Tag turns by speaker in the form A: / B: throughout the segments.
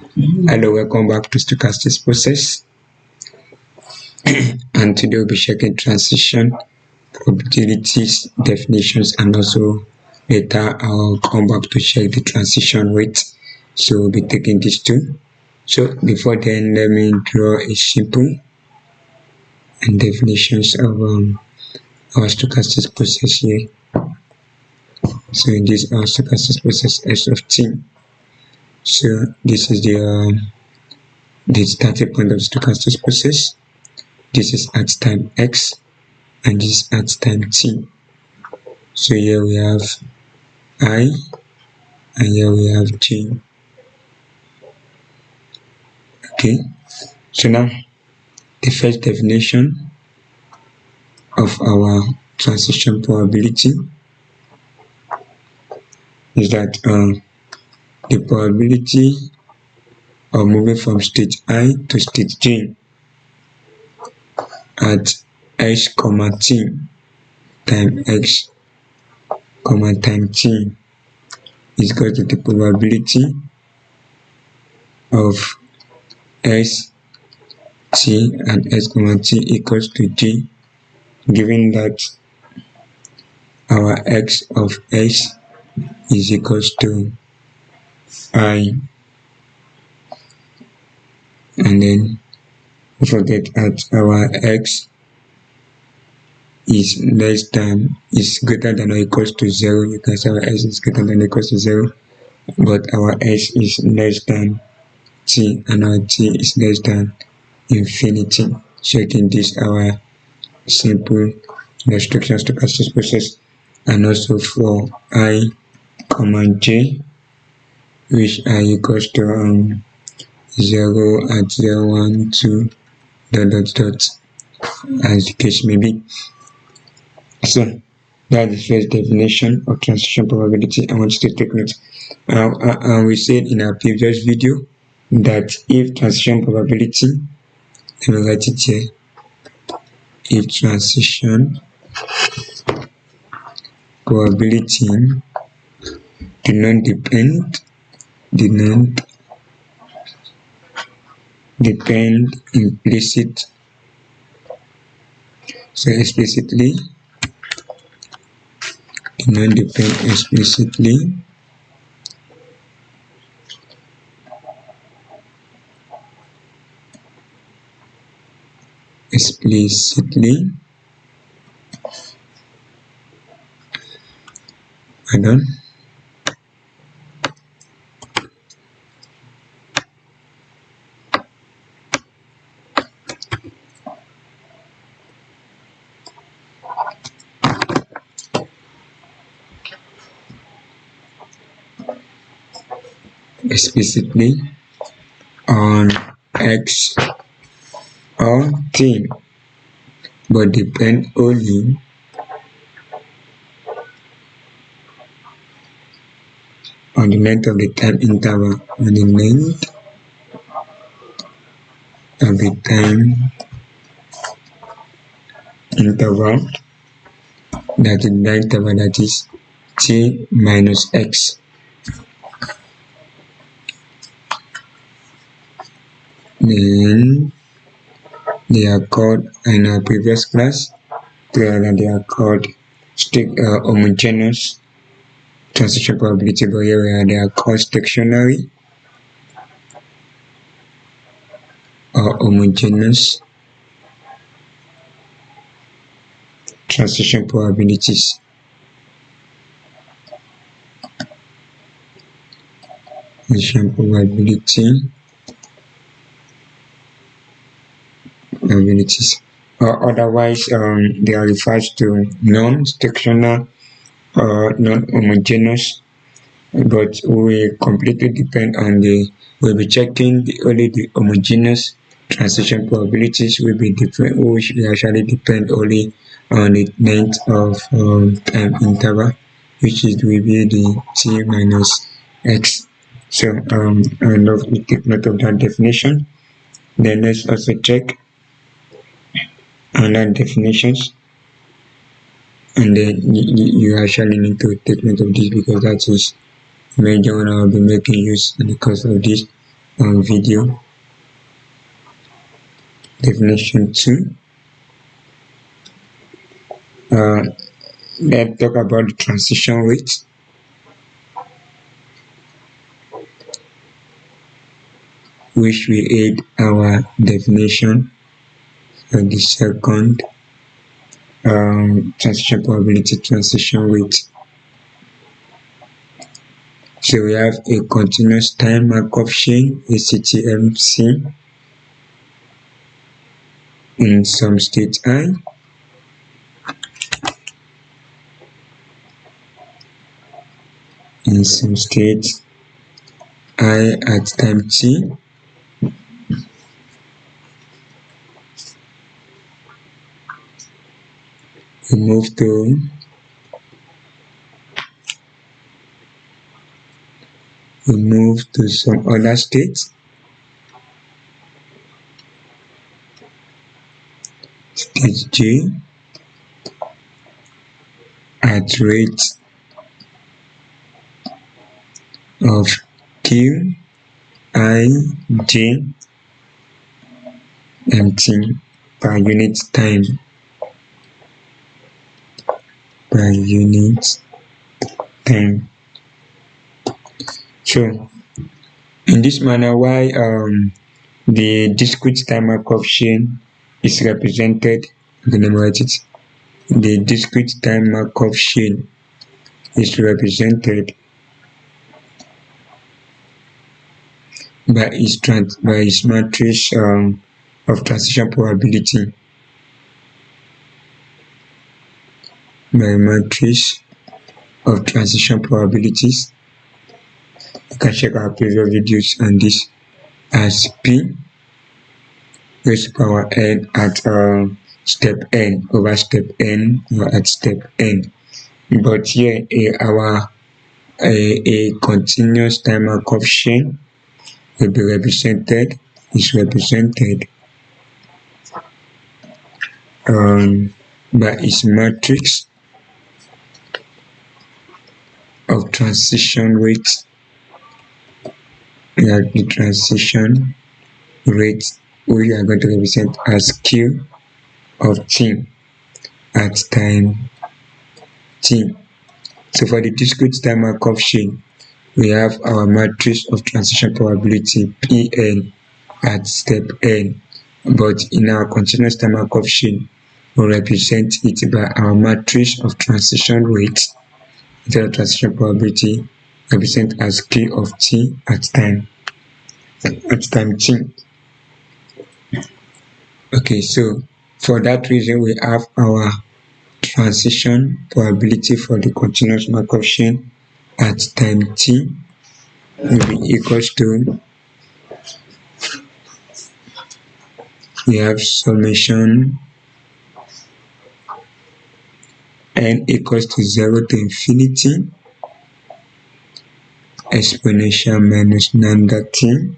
A: Hello, welcome back to stochastic process. And today we'll be checking transition, probabilities, definitions, and also later I'll come back to check the transition rate. So we'll be taking these two. So before then, let me draw a simple and definitions of our stochastic process here. So in this our stochastic process S of t. So this is the starting point of stochastic process. This is at time x and this is at time t. So here we have I and here we have j. Okay, so now the first definition of our transition probability is that the probability of moving from state I to state j at x comma t time x comma time t is equal to the probability of s t and s comma t equals to j, given that our x of s is equals to I, and then forget that our x is greater than or equals to 0. You can say our s is greater than or equals to 0, but our s is less than t and our t is less than infinity. Checking this our simple restriction stochastic process, and also for I comma j, which are equals to 0 at 0, 1, 2, dot, as the case may be. So that's the first definition of transition probability. I want you to take note. We said in our previous video that if transition probability, let me write it here, if transition probability did not depend implicit, so explicitly did not depend explicitly pardon, explicitly on x or t, but depend only on the length of the time interval, on the length of the time interval, that is t minus x. Then they are called, in our previous class, they are called homogeneous transition probability, but here they are called stationary or homogeneous transition probabilities. Transition probabilities, or otherwise they are referred to non-stationary or non-homogeneous, but we completely depend on we'll be checking only the homogeneous transition probabilities will be different, which we actually depend only on the length of time interval, which will be the t minus x. So I love you take note of that definition. Then let's also check other definitions, and then you actually need to take note of this because that is major one I'll be making use in the course of this video. Definition 2. Let's talk about the transition rate. Which will aid our definition for the second transition probability transition rate. So we have a continuous time Markov chain, a CTMC, in some state I, in some state I at time t. We move to some other state. State J at rate of Q I J mt per unit time. So in this manner, why the discrete time Markov chain is represented, I'm gonna write it. The discrete time Markov chain is represented by its matrix of transition probability. By matrix of transition probabilities. You can check our previous videos on this as P raised to power n at step n over step n or at step n. But here a continuous time Markov chain will be represented by its matrix of transition rate. The transition rate we are going to represent as Q of t at time t. So for the discrete time Markov chain, we have our matrix of transition probability Pn at step n, but in our continuous time Markov chain, we represent it by our matrix of transition rate. The transition probability represent as Q of t at time t. Okay, so for that reason, we have our transition probability for the continuous Markov chain at time t will be equals to, we have summation n equals to 0 to infinity exponential minus lambda t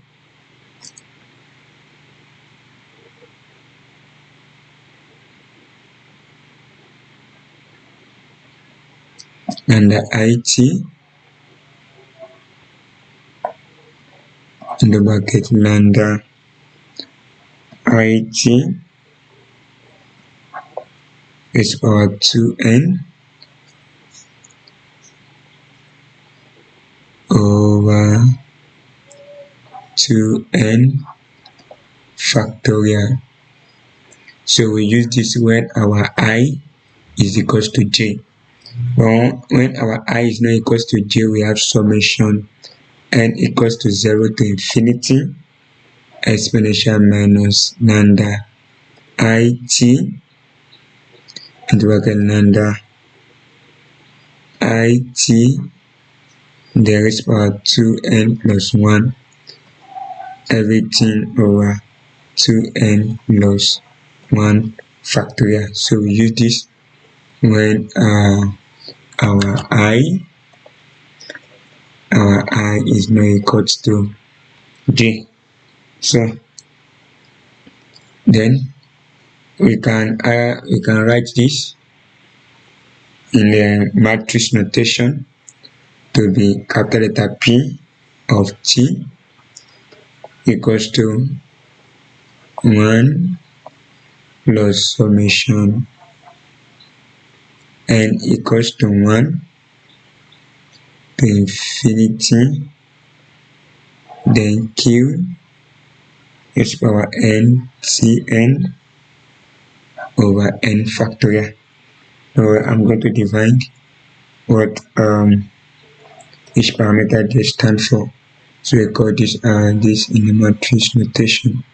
A: lambda it in the bracket lambda it is power 2n over 2n factorial. So we use this when our I is equals to j. Well, when our I is not equals to j, we have summation n equals to 0 to infinity exponential minus lambda it into bracket lambda it there is power 2n plus 1 everything over 2n plus 1 factorial. So we use this when our I is not equal to j. So then we can write this in the matrix notation to be capital letter P of t equals to 1 plus summation n equals to 1 to infinity, then q is power n Tn over n factorial. So I'm going to divide what each parameter they stand for. So we call this in the matrix notation.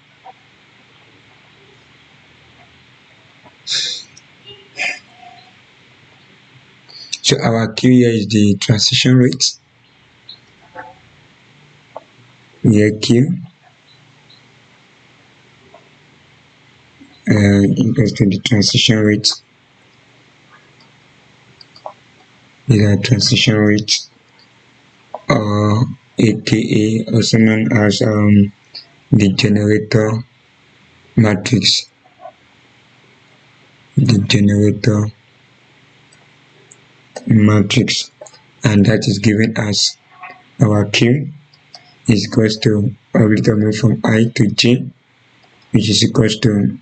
A: So our Q here is the transition rate. Here Q equals to the transition rate. Is our transition rate, or aka also known as the generator matrix. The generator matrix, and that is given as our Q is equals to probability of moving from I to J, which is equals to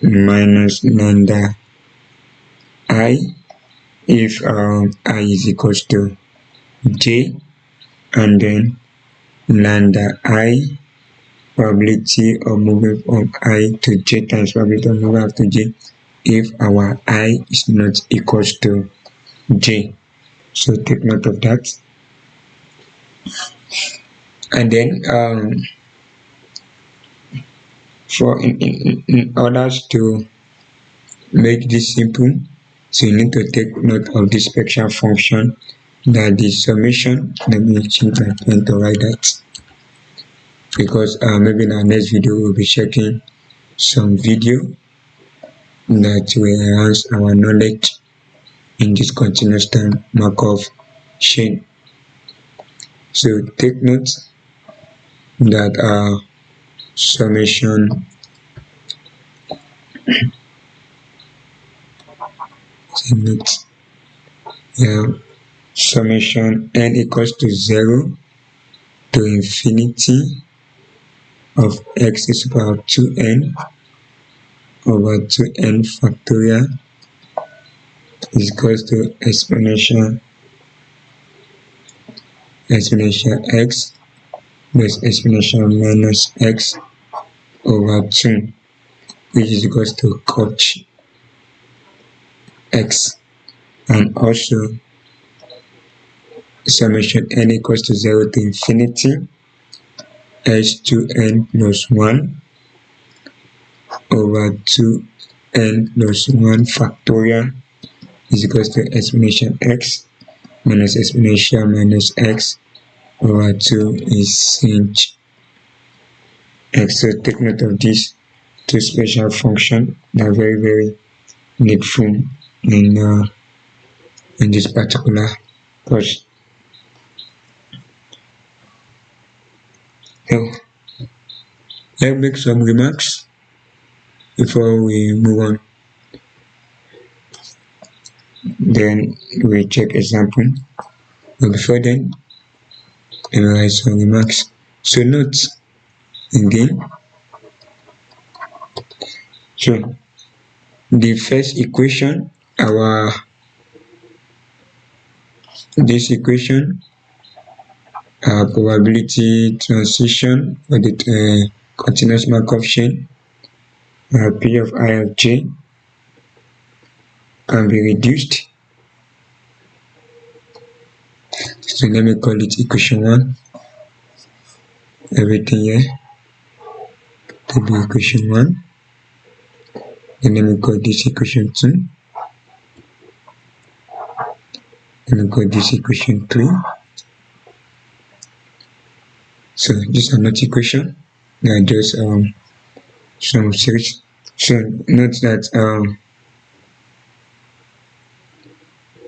A: minus lambda I if I is equals to J, and then lambda I probability of moving from I to J times probability of moving after J if our I is not equals to J. So take note of that. And then for in order to make this simple, so you need to take note of this special function, that the summation. Let me change my pen to write that, because maybe in our next video we'll be checking some video that will enhance our knowledge in this continuous time Markov chain. So take note that summation summation n equals to 0 to infinity of x is power 2n over 2n factorial is equals to exponential x plus exponential minus x over 2, which is equals to coch x, and also summation n equals to 0 to infinity h2n plus 1 over 2n plus 1 factorial is equals to exponential x minus exponential minus x over 2 is sinh x. So take note of these two special functions that are very, very needful in this particular course. So let's make some remarks before we move on. Then we check example. But before then, let me write some remarks. So note again. So the first equation, this equation, probability transition for the continuous Markov chain, P of I of J, can be reduced. So let me call it equation 1. Everything here to be equation 1. Then let me call this equation 2. Let me call this equation 3. So these are not equation, they are just some series. So note that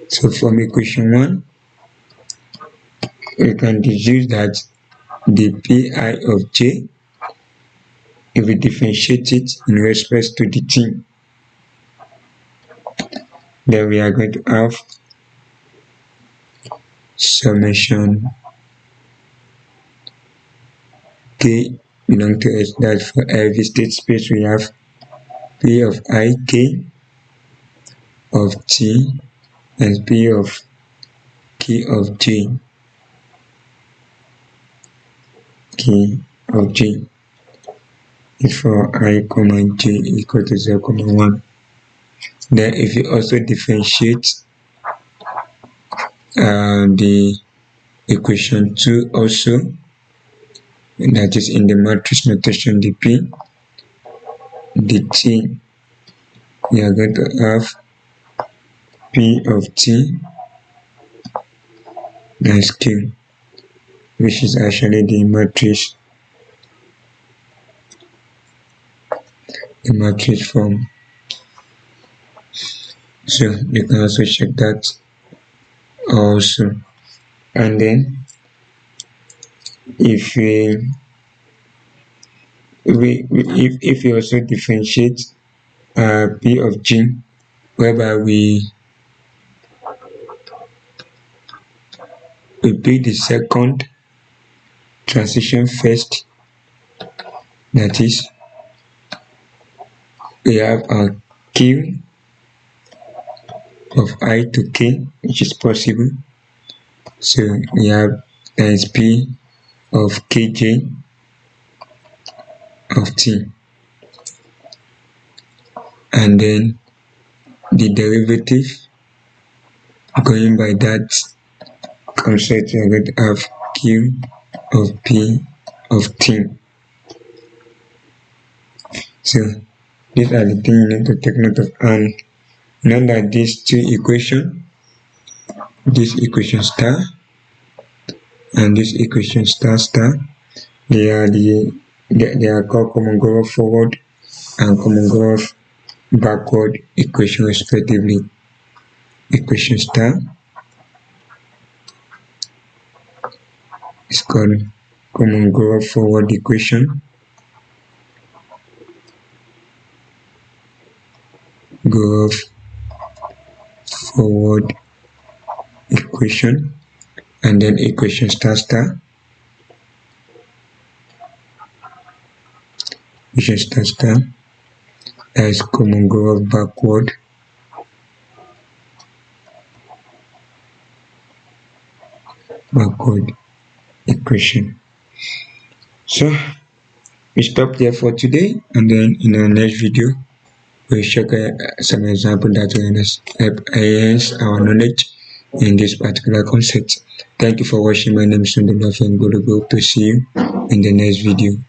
A: so from equation 1 we can deduce that the pi of j, if we differentiate it in respect to the t, then we are going to have summation k belong to S. That for every state space we have P of I k of T and P of k of J. K of J if for I comma J equal to 0, 1. Then if you also differentiate the equation 2 also, that is in the matrix notation dp dt, we are going to have p of t times q, which is actually the matrix form. So you can also check that also. And then if if we also differentiate p of g, whereby we pick the second transition first, that is we have a q of I to k, which is possible. So we have times p of kj of t, and then the derivative going by that concept, we are going to have q of p of t. So these are the things you need to take note of. And know that these two equations, this equation star and this equation star, they are called common growth forward and common growth backward equation respectively. Equation star is called common growth forward equation, growth forward equation, and then equation star equation star as common growth backward equation. So we stop there for today, and then in our next video we'll check some example that will help enhance our knowledge in this particular concept. Thank you for watching. My name is Sunday and good to see you in the next video.